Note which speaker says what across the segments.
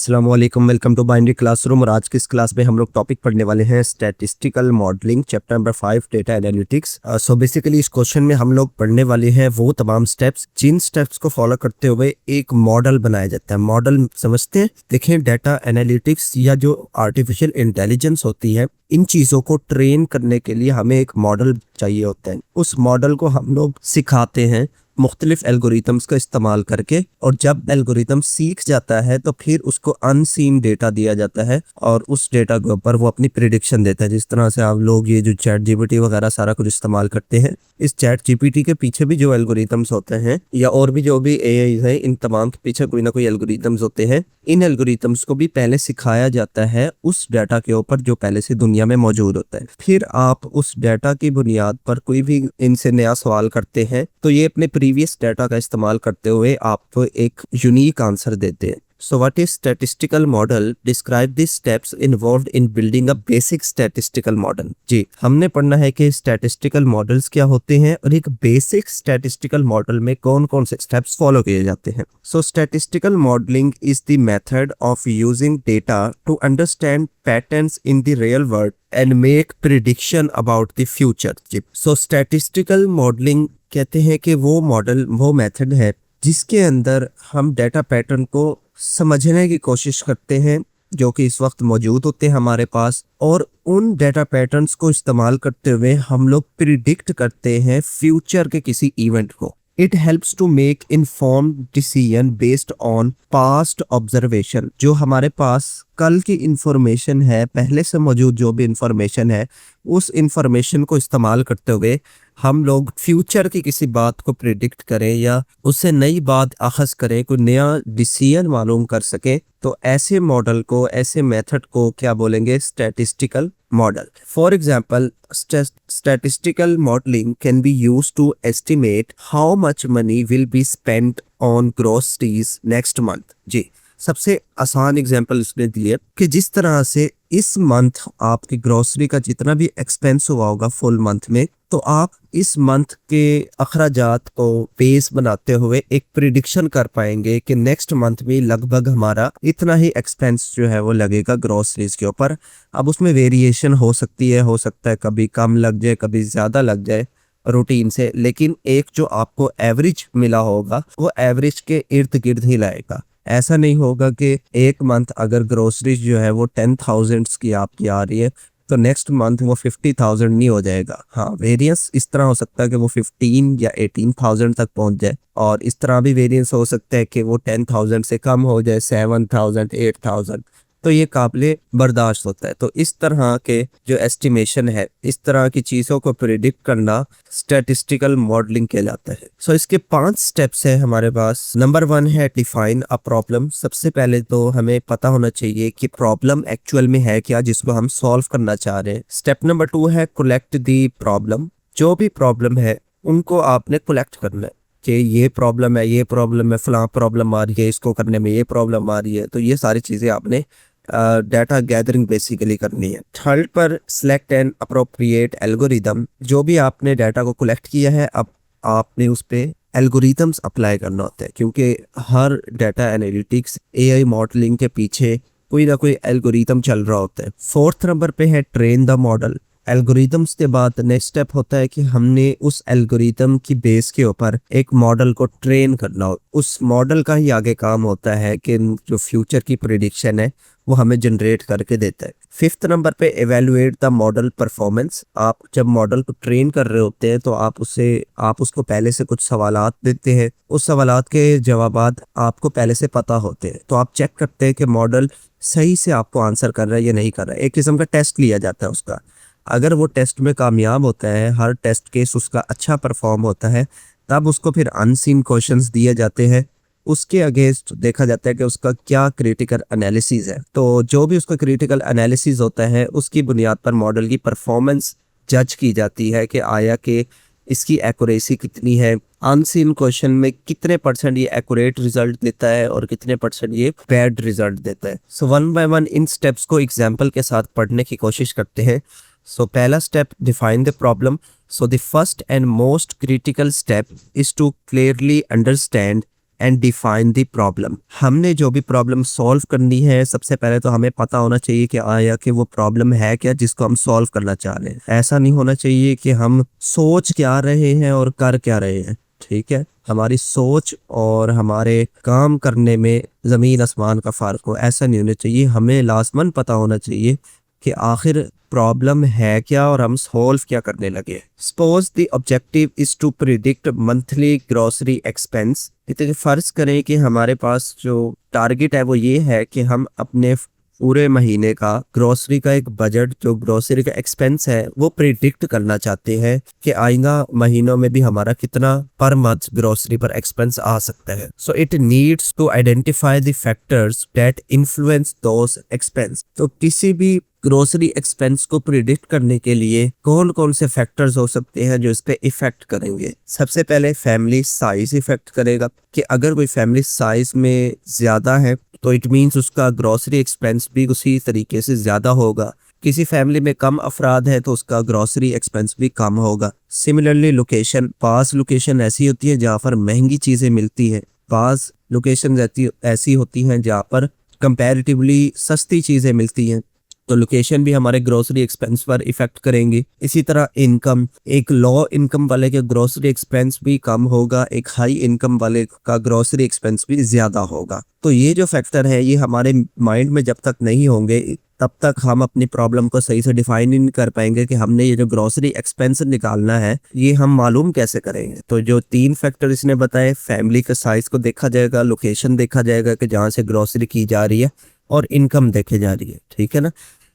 Speaker 1: अस्सलाम वालेकुम, welcome to binary classroom. और आज की इस क्लास में हम लोग टॉपिक पढ़ने वाले हैं statistical modelling, chapter number 5, data analytics. So basically इस क्वेश्चन में हम लोग पढ़ने वाले हैं वो तमाम स्टेप्स जिन स्टेप्स को फॉलो करते हुए एक मॉडल बनाया जाता है। मॉडल समझते हैं, देखें डेटा एनालिटिक्स या जो आर्टिफिशियल इंटेलिजेंस होती है, इन चीज़ों को ट्रेन करने के लिए हमें एक मॉडल चाहिए होता है। उस मॉडल को हम लोग सिखाते हैं मुख्तलिफ एल्गोरिथम्स का इस्तेमाल करके, और जब एल्गोरिथम सीख जाता है तो फिर उसको अनसीन डेटा दिया जाता है और उस डेटा के ऊपर वो अपनी प्रिडिक्शन देता है। जिस तरह से आप लोग ये जो चैट जीपीटी वगैरह सारा कुछ इस्तेमाल करते हैं, इस चैट जीपीटी के पीछे भी जो एल्गोरिथम्स होते हैं या और भी जो भी एआई है, इन तमाम के पीछे कोई ना कोई एल्गोरिथम्स होते हैं। इन एल्गोरिथम्स को भी पहले सिखाया जाता है उस डाटा के ऊपर जो पहले से दुनिया में मौजूद होता है। फिर आप उस डाटा की बुनियाद पर कोई भी इनसे नया सवाल करते हैं तो ये अपने प्रीवियस डाटा का इस्तेमाल करते हुए आपको एक यूनिक आंसर देते हैं। So what is statistical model? Describe the steps involved in building a basic statistical model. जी, हमने पढ़ना है कि statistical models क्या होते हैं और एक basic statistical model में कौन कौन से steps follow किए जाते हैं। So statistical modeling is the method of using data to understand patterns in the real world and make prediction about the future. Ji, so statistical modeling कहते हैं कि वो मॉडल, वो मेथड है जिसके अंदर हम डेटा पैटर्न को समझने की कोशिश करते हैं जो कि इस वक्त मौजूद होते हैं हमारे पास, और उन डेटा पैटर्न्स को इस्तेमाल करते हुए हम लोग प्रिडिक्ट करते हैं फ्यूचर के किसी इवेंट को। It helps to make informed decision based on past observation. जो हमारे पास कल की इंफॉर्मेशन है, पहले से मौजूद जो भी इंफॉर्मेशन है, उस इंफॉर्मेशन को इस्तेमाल करते हुए हम लोग फ्यूचर की किसी बात को प्रिडिक्ट करें या उससे नई बात अखज़ करें, कोई नया डिसीजन मालूम कर सकें, तो ऐसे मॉडल को, ऐसे मेथड को क्या बोलेंगे? Statistical model. For example, statistical modeling can be used to estimate how much money will be spent on groceries next month. जी, सबसे आसान एग्जांपल इसने दिए कि जिस तरह से इस मंथ आपकी ग्रोसरी का जितना भी एक्सपेंस हुआ होगा फुल मंथ में, तो आप इस मंथ के अखराजात को बेस बनाते हुए एक प्रिडिक्शन कर पाएंगे कि नेक्स्ट मंथ में लगभग हमारा इतना ही एक्सपेंस जो है वो लगेगा ग्रोसरीज के ऊपर। अब उसमें वेरिएशन हो सकती है, हो सकता है कभी कम लग जाए, कभी ज़्यादा लग जाए रूटीन से, लेकिन एक जो आपको एवरेज मिला होगा वो एवरेज के इर्द गिर्द ही लाएगा। ऐसा नहीं होगा कि एक मंथ अगर ग्रोसरीज जो है वो 10,000 की आपकी आ रही है तो नेक्स्ट मंथ वो 50,000 नहीं हो जाएगा। हाँ, वेरिएंस इस तरह हो सकता है कि वो 15 या 18,000 तक पहुंच जाए, और इस तरह भी वेरिएंस हो सकता है कि वो 10,000 से कम हो जाए, 7,000, 8,000, तो ये काबिले बर्दाश्त होता है। तो इस तरह के जो एस्टिमेशन है, इस तरह की चीज़ों को प्रिडिक्ट करना स्टैटिस्टिकल मॉडलिंग कहलाता है। सो इसके 5 स्टेप्स हैं हमारे पास। नंबर 1 है डिफाइन अ प्रॉब्लम। सबसे पहले तो हमें पता होना चाहिए कि प्रॉब्लम एक्चुअल में है क्या जिसको हम सॉल्व करना चाह रहे हैं। स्टेप नंबर 2 है कलेक्ट दी प्रॉब्लम। जो भी प्रॉब्लम है उनको आपने कलेक्ट करना है कि ये प्रॉब्लम है, ये प्रॉब्लम है, फलां प्रॉब्लम आ रही है, इसको करने में ये प्रॉब्लम आ रही है, तो ये सारी चीज़ें आपने डाटा गैदरिंग बेसिकली करनी है। थर्ड पर सिलेक्ट एन अप्रोप्रिएट एल्गोरिदम। जो भी आपने डाटा को कलेक्ट किया है, अब आपने उस पर एल्गोरिदम्स अप्लाई करना होता है, क्योंकि हर डाटा एनालिटिक्स एआई मॉडलिंग के पीछे कोई ना कोई एल्गोरिदम चल रहा होता है। फोर्थ नंबर पे है ट्रेन द मॉडल। एल्गोरिदम्स के बाद नेक्स्ट स्टेप होता है कि हमने उस एल्गोरिदम की बेस के ऊपर एक मॉडल को ट्रेन करना हो। उस मॉडल का ही आगे काम होता है कि जो फ्यूचर की प्रिडिक्शन है वो हमें जनरेट करके देता है। फिफ्थ नंबर पे एवेलुएट द मॉडल परफॉर्मेंस। आप जब मॉडल को ट्रेन कर रहे होते हैं तो आप उसको पहले से कुछ सवालात देते हैं, उस सवालात के जवाबात आपको पहले से पता होते हैं, तो आप चेक करते हैं कि मॉडल सही से आपको आंसर कर रहा है या नहीं कर रहा है। एक किस्म का टेस्ट लिया जाता है उसका। अगर वो टेस्ट में कामयाब होता है, हर टेस्ट केस उसका अच्छा परफॉर्म होता है, तब उसको फिर अनसीन क्वेश्चंस दिए जाते हैं। उसके अगेंस्ट देखा जाता है कि उसका क्या क्रिटिकल एनालिसिस है। तो जो भी उसका क्रिटिकल एनालिसिस होता है उसकी बुनियाद पर मॉडल की परफॉर्मेंस जज की जाती है कि आया कि इसकी एक्यूरेसी कितनी है, अनसीन क्वेश्चन में कितने % ये एक्यूरेट रिजल्ट देता है और कितने % ये बैड रिजल्ट देता है। So one by one in steps को एग्जाम्पल के साथ पढ़ने की कोशिश करते हैं। So पहला step, define the problem. So the first and most critical step is to clearly understand and define the problem. हमने जो भी प्रॉब्लम सॉल्व करनी है, सबसे पहले तो हमें पता होना चाहिए कि आया कि वो प्रॉब्लम है क्या जिसको हम सॉल्व करना चाह रहे हैं। ऐसा नहीं होना चाहिए कि हम सोच क्या रहे हैं और कर क्या रहे हैं। ठीक है, हमारी सोच और हमारे काम करने में जमीन आसमान का फर्क हो, ऐसा नहीं होना चाहिए। हमें लाजमन पता होना चाहिए कि आखिर प्रॉब्लम है क्या और हम सॉल्व क्या करने लगे। Suppose the objective is to predict monthly grocery expense. इतने फर्ज करें कि हमारे पास जो टारगेट है वो ये है कि हम अपने पूरे महीने का ग्रोसरी का एक बजट, जो ग्रोसरी का एक्सपेंस है, वो प्रिडिक्ट करना चाहते हैं कि आइंदा महीनों में भी हमारा कितना पर मंथ ग्रोसरी पर एक्सपेंस आ सकता है। So it needs to identify the factors that influence those expense. तो किसी भी ग्रोसरी एक्सपेंस को प्रिडिक्ट करने के लिए कौन कौन से फैक्टर्स हो सकते हैं जो इस पे इफेक्ट करेंगे। सबसे पहले फैमिली साइज इफेक्ट करेगा कि अगर कोई फैमिली साइज में ज्यादा है तो इट मीन्स उसका ग्रोसरी एक्सपेंस भी उसी तरीके से ज्यादा होगा। किसी फैमिली में कम अफराद है तो उसका ग्रोसरी एक्सपेंस भी कम होगा। सिमिलरली लोकेशन, पास लोकेशन ऐसी होती है जहाँ पर महंगी चीजें मिलती है, पास लोकेशन ऐसी होती हैं जहाँ पर कंपैरेटिवली सस्ती चीजें मिलती हैं, तो लोकेशन भी हमारे ग्रोसरी एक्सपेंस पर इफेक्ट करेंगी। इसी तरह इनकम, एक लो इनकम वाले के ग्रोसरी एक्सपेंस भी कम होगा, एक हाई इनकम वाले का ग्रोसरी एक्सपेंस भी ज्यादा होगा। तो ये जो फैक्टर है ये हमारे माइंड में जब तक नहीं होंगे तब तक हम अपनी प्रॉब्लम को सही से डिफाइन नहीं कर पाएंगे कि हमने ये जो ग्रोसरी एक्सपेंस निकालना है ये हम मालूम कैसे करेंगे। तो जो 3 फैक्टर इसने बताए, फैमिली के साइज को देखा जाएगा, लोकेशन देखा जाएगा कि जहाँ से ग्रोसरी की जा रही है, और इनकम देखे जा रही है। ठीक है ना।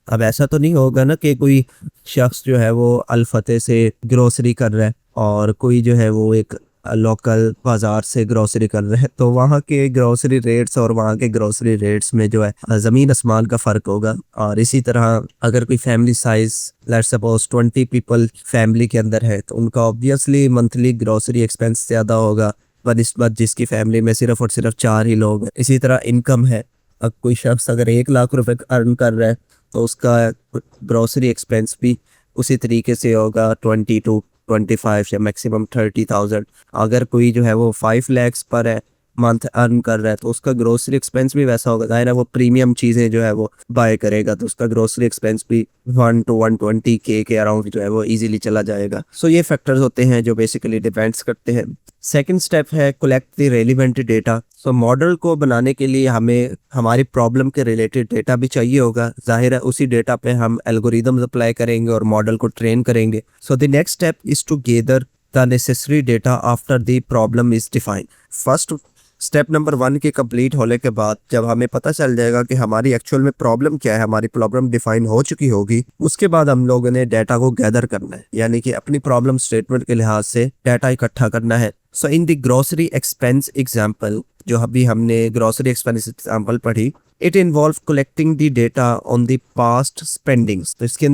Speaker 1: अब ऐसा तो नहीं होगा ना कि कोई शख्स जो है वो अल-फतेह से ग्रोसरी कर रहा है और कोई जो है वो एक लोकल बाजार से ग्रोसरी कर रहे हैं, तो वहाँ के ग्रोसरी रेट्स और वहाँ के ग्रोसरी रेट्स में जो है ज़मीन आसमान का फ़र्क होगा। और इसी तरह अगर कोई family size let's suppose 20 people family के अंदर है तो उनका ऑब्वियसली मंथली ग्रोसरी एक्सपेंस ज़्यादा होगा बनिस्बत जिसकी फैमिली में सिर्फ और सिर्फ 4 ही लोग हैं। इसी तरह इनकम है, अब कोई शख्स अगर 1 लाख रुपए अर्न कर रहा है तो उसका ग्रोसरी एक्सपेंस भी उसी तरीके से होगा 20 to 25 या मैक्सिमम 30,000। अगर कोई जो है वो 5 lakhs पर है मंथ अर्न कर रहा है तो उसका ग्रोसरी एक्सपेंस भी वैसा होगा। जाहिर है वो प्रीमियम चीज़ें जो है वो बाय करेगा तो उसका ग्रोसरी एक्सपेंस भी 1 to 120K के अराउंड जो है वो इजीली चला जाएगा। सो ये फैक्टर्स होते हैं जो बेसिकली डिपेंड्स करते हैं। सेकंड स्टेप है collect the relevant data. So model को बनाने के लिए हमें हमारी प्रॉब्लम के रिलेटेड डेटा भी चाहिए होगा। जाहिर है उसी डेटा पे हम एल्गोरिदम्स अप्लाई करेंगे और मॉडल को ट्रेन करेंगे। So the next step is to gather the necessary data after the problem is defined. First step number 1 के कंप्लीट होने के बाद जब हमें पता चल जाएगा कि हमारी एक्चुअल में प्रॉब्लम क्या है, हमारी प्रॉब्लम डिफाइन हो चुकी होगी, उसके बाद हम लोगों ने डाटा को गैदर करना है, यानी कि अपनी प्रॉब्लम स्टेटमेंट के लिहाज से डाटा इकट्ठा करना है। So in the grocery expense example, जो अभी हमने ग्रोसरी एक्सपेंस एग्जाम्पल पढ़ी, it involve collecting the data on the past spendings. तो इसके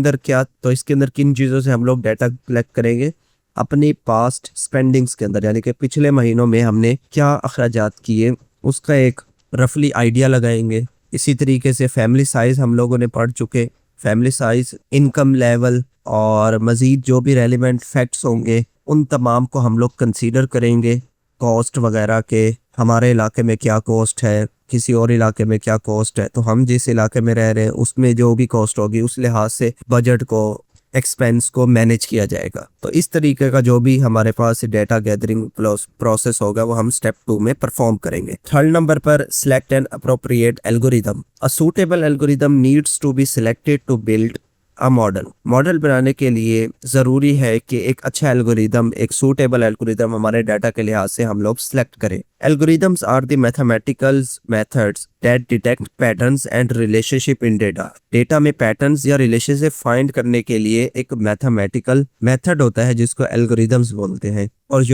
Speaker 1: अंदर किन चीज़ों से हम लोग डाटा कलेक्ट करेंगे? अपनी पास्ट स्पेंडिंग्स के अंदर, यानी कि पिछले महीनों में हमने क्या अखराजात किए उसका एक रफली आइडिया लगाएंगे। इसी तरीके से फैमिली साइज हम लोगों ने पढ़ चुके, फैमिली साइज, इनकम लेवल और मज़ीद जो भी रेलिवेंट फैक्ट्स होंगे उन तमाम को हम लोग कंसीडर करेंगे। कॉस्ट वगैरह के, हमारे इलाके में क्या कॉस्ट है, किसी और इलाके में क्या कॉस्ट है, तो हम जिस इलाके में रह रहे हैं उसमें जो भी कॉस्ट होगी उस लिहाज से बजट को, एक्सपेंस को मैनेज किया जाएगा। तो इस तरीके का जो भी हमारे पास डेटा गैदरिंग प्रोसेस होगा वो हम स्टेप 2 में परफॉर्म करेंगे। थर्ड नंबर पर select an appropriate algorithm. A suitable algorithm needs to be selected to build a model बनाने के लिए ज़रूरी है कि एक अच्छा एल्गोरिदम, एक सूटेबल एल्गोरिदम हमारे डाटा के लिहाज से हम लोग सिलेक्ट करें। Algorithms are the mathematical methods that detect patterns and relationship in data. Data में पैटर्न्स या रिलेशनशिप फाइंड करने के लिए एक मैथमेटिकल मेथड होता है जिसको एल्गोरिदम्स बोलते हैं। और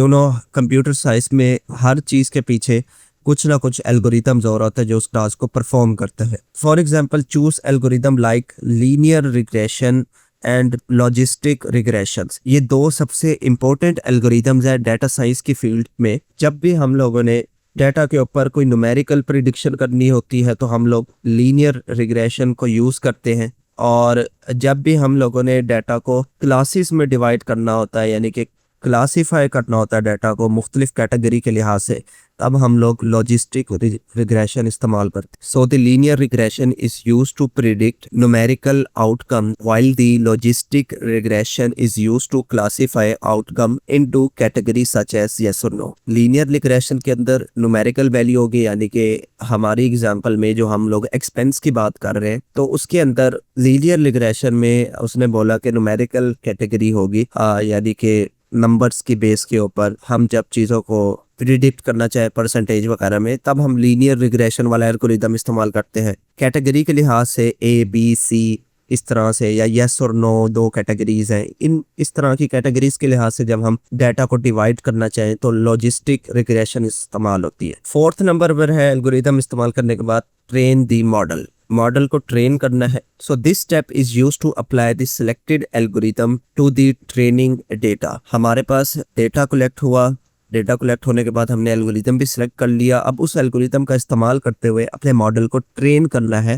Speaker 1: कंप्यूटर साइंस में हर चीज़ के पीछे कुछ ना कुछ एल्गोरिथम्स और होता है जो उस टास्क को परफॉर्म करता है। For example choose algorithm like linear regression and logistic regressions. ये 2 सबसे इंपॉर्टेंट एल्गोरिथम्स है डाटा साइंस की फील्ड में। जब भी हम लोगों ने डाटा के ऊपर कोई न्यूमेरिकल प्रिडिक्शन करनी होती है तो हम लोग लीनियर रिग्रेशन को यूज़ करते हैं, और जब भी हम लोगों ने डाटा को क्लासेस में डिवाइड करना होता है, यानी कि क्लासीफाई करना होता है डाटा को मुख्तलिफ कैटेगरी के लिहाज से, तब हम लोग लॉजिस्टिक रिग्रेशन इस्तेमाल करते हैं। So the linear regression is use to predict numerical outcome while the logistic regression is use to classify outcome into category such as yes और नो। लीनियर रिग्रेशन के अंदर न्यूमेरिकल वैल्यू होगी, यानी कि हमारी एग्जांपल में जो हम लोग एक्सपेंस की बात कर रहे हैं तो उसके अंदर लीनियर रिग्रेशन में उसने बोला कि न्यूमेरिकल कैटेगरी होगी, यानी कि नंबर्स की बेस के ऊपर हम जब चीज़ों को प्रिडिक्ट करना चाहे परसेंटेज वगैरह में, तब हम लीनियर रिग्रेशन वाला एल्गोरिदम इस्तेमाल करते हैं। कैटेगरी के लिहाज से ए बी सी इस तरह से, या यस और नो दो कैटेगरीज हैं, इन इस तरह की कैटेगरीज के लिहाज से जब हम डाटा को डिवाइड करना चाहें तो लॉजिस्टिक रिग्रेशन इस्तेमाल होती है। फोर्थ नंबर पर है एल्गोरिदम इस्तेमाल करने के बाद ट्रेन दी मॉडल। मॉडल को ट्रेन करना है। So this step is use to apply the selected algorithm to the training data. हमारे पास डेटा कलेक्ट हुआ, डेटा कलेक्ट होने के बाद हमने एल्गोरिदम भी सिलेक्ट कर लिया। अब उस एल्गोरिदम का इस्तेमाल करते हुए अपने मॉडल को ट्रेन करना है,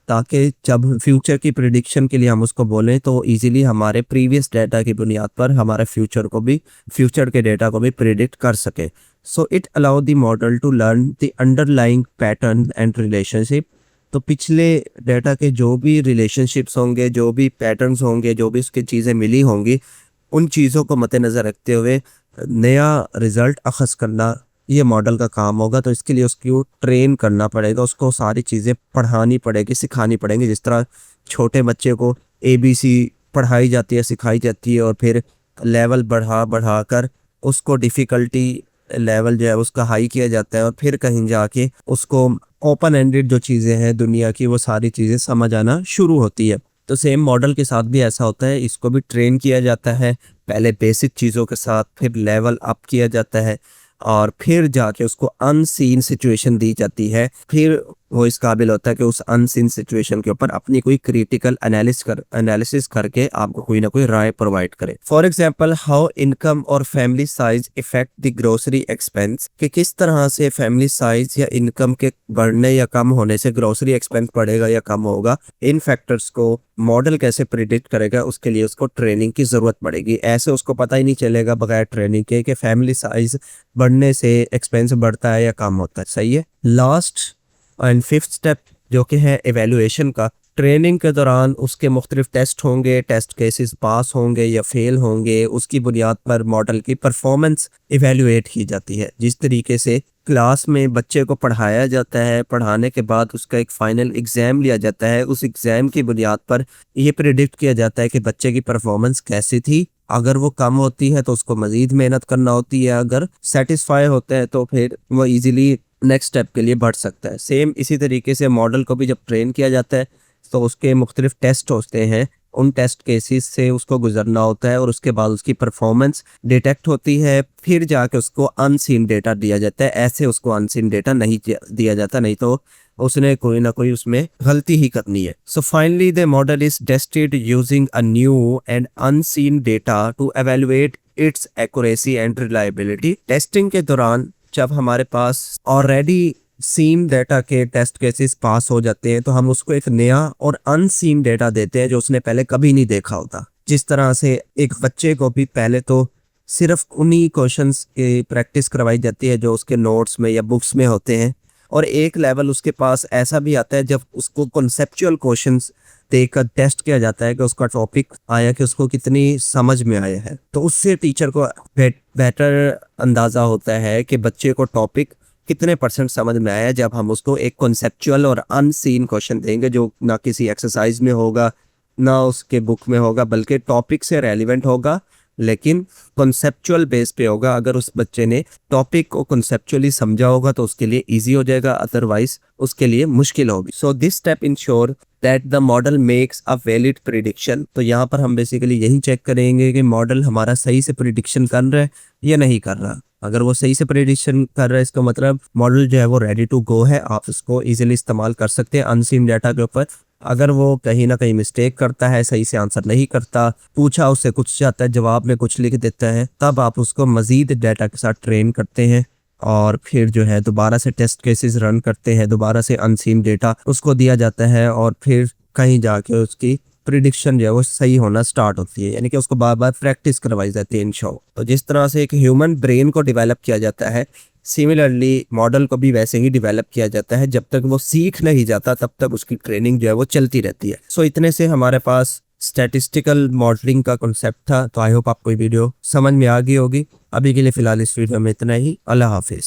Speaker 1: ताकि जब फ्यूचर की प्रिडिक्शन के लिए हम उसको बोलें तो इजीली हमारे प्रीवियस डाटा की बुनियाद पर हमारे फ्यूचर के डेटा को भी प्रिडिक्ट कर सके। So it allow the model to learn the underlying pattern and relationship. तो पिछले डाटा के जो भी रिलेशनशिप्स होंगे, जो भी पैटर्न्स होंगे, जो भी उसकी चीज़ें मिली होंगी, उन चीज़ों को मद्देनज़र रखते हुए नया रिज़ल्ट अखज़ करना ये मॉडल का काम होगा। तो इसके लिए उसको ट्रेन करना पड़ेगा, उसको सारी चीज़ें पढ़ानी पड़ेगी, सिखानी पड़ेंगी। जिस तरह छोटे बच्चे को ABC पढ़ाई जाती है, सिखाई जाती है, और फिर लेवल बढ़ा कर उसको डिफ़िकल्टी लेवल जो है उसका हाई किया जाता है, और फिर कहीं जाके उसको ओपन एंडेड जो चीज़ें हैं दुनिया की, वो सारी चीज़ें समझ आना शुरू होती है। तो सेम मॉडल के साथ भी ऐसा होता है, इसको भी ट्रेन किया जाता है, पहले बेसिक चीज़ों के साथ, फिर लेवल अप किया जाता है, और फिर जाके उसको अनसीन सिचुएशन दी जाती है। फिर वो इस काबिल होता है कि उस अनसीन सिचुएशन के ऊपर अपनी कोई क्रिटिकल एनालिसिस करके आपको कोई ना कोई राय प्रोवाइड करे। फॉर एग्जांपल, हाउ इनकम और family size effect the grocery expense, कि किस तरह से फैमिली साइज या इनकम के बढ़ने या कम होने से ग्रोसरी एक्सपेंस बढ़ेगा या कम होगा। इन फैक्टर्स को मॉडल कैसे प्रिडिक्ट करेगा, उसके लिए उसको ट्रेनिंग की जरूरत पड़ेगी। ऐसे उसको पता ही नहीं चलेगा बगैर ट्रेनिंग के कि फैमिली साइज बढ़ने से एक्सपेंस बढ़ता है या कम होता है। सही है। लास्ट एंड फिफ्थ स्टेप जो कि है एवेल्युएशन का। ट्रेनिंग के दौरान उसके मुख्तलिफ टेस्ट होंगे, टेस्ट केसेस पास होंगे या फेल होंगे, उसकी बुनियाद पर मॉडल की परफॉर्मेंस इवेल्युएट की जाती है। जिस तरीके से क्लास में बच्चे को पढ़ाया जाता है, पढ़ाने के बाद उसका एक फाइनल एग्ज़ाम लिया जाता है, उस एग्ज़ाम की बुनियाद पर यह प्रिडिक्ट किया जाता है कि बच्चे की परफॉर्मेंस कैसी थी। अगर वो कम होती है तो उसको मज़ीद मेहनत करना होती है, अगर सेटिस्फाई होते हैं तो फिर वो ईजिली नेक्स्ट स्टेप के लिए बढ़ सकता है। सेम इसी तरीके से मॉडल को भी जब ट्रेन किया जाता है तो उसके मुख्तलिफ टेस्ट होते हैं, उन टेस्ट केसेस से उसको गुजरना होता है, और उसके बाद उसकी परफॉर्मेंस डिटेक्ट होती है, फिर जाके उसको अनसीन डेटा दिया जाता है। ऐसे उसको अनसीन डेटा नहीं दिया जाता, नहीं तो उसने कोई ना कोई उसमें गलती ही करनी है। So finally the model is tested using a new and unseen data to evaluate its accuracy and reliability. Testing के दौरान जब हमारे पास ऑलरेडी सीन डेटा के टेस्ट केसेस पास हो जाते हैं तो हम उसको एक नया और अनसीन डेटा देते हैं जो उसने पहले कभी नहीं देखा होता। जिस तरह से एक बच्चे को भी पहले तो सिर्फ उन्हीं क्वेश्चंस की प्रैक्टिस करवाई जाती है जो उसके नोट्स में या बुक्स में होते हैं, और एक लेवल उसके पास ऐसा भी आता है जब उसको कॉन्सेप्चुअल क्वेश्चंस देकर टेस्ट किया जाता है कि उसका टॉपिक आया कि उसको कितनी समझ में आया है। तो उससे टीचर को बेटर अंदाज़ा होता है कि बच्चे को टॉपिक कितने % समझ में आया, जब हम उसको एक कॉन्सेप्चुअल और अनसीन क्वेश्चन देंगे जो ना किसी एक्सरसाइज में होगा ना उसके बुक में होगा, बल्कि टॉपिक से रेलिवेंट होगा लेकिन कॉन्सेप्चुअल बेस पे होगा। अगर उस बच्चे ने टॉपिक को कॉन्सेप्चुअली समझा होगा तो उसके लिए इजी हो जाएगा, अदरवाइज उसके लिए मुश्किल होगी। सो this step ensure that the model makes a valid prediction. तो यहाँ पर हम बेसिकली यही चेक करेंगे कि मॉडल हमारा सही से प्रिडिक्शन कर रहा है या नहीं कर रहा। अगर वो सही से प्रेडिक्शन कर रहा है इसका मतलब मॉडल जो है वो रेडी टू गो है, आप उसको इजीली इस्तेमाल कर सकते हैं अनसीन डाटा के ऊपर। अगर वो कहीं ना कहीं मिस्टेक करता है, सही से आंसर नहीं करता, पूछा उससे कुछ जाता है जवाब में कुछ लिख देता है, तब आप उसको मजीद डाटा के साथ ट्रेन करते हैं और फिर जो है दोबारा से टेस्ट केसेस रन करते हैं, दोबारा से अनसीन डेटा उसको दिया जाता है और फिर कहीं जाके उसकी प्रिडिक्शन जो है वो सही होना स्टार्ट होती है, यानी कि उसको बार बार प्रैक्टिस करवाई जाती है इन शो। तो जिस तरह से एक ह्यूमन ब्रेन को डेवलप किया जाता है, सिमिलरली मॉडल को भी वैसे ही डेवलप किया जाता है। जब तक वो सीख नहीं जाता तब तक उसकी ट्रेनिंग जो है वो चलती रहती है। सो इतने से हमारे पास स्टैटिस्टिकल मॉडलिंग का कॉन्सेप्ट था। तो आई होप आपको ये वीडियो समझ में आ गई होगी। अभी के लिए फिलहाल इस वीडियो में इतना ही। अल्लाह हाफिज।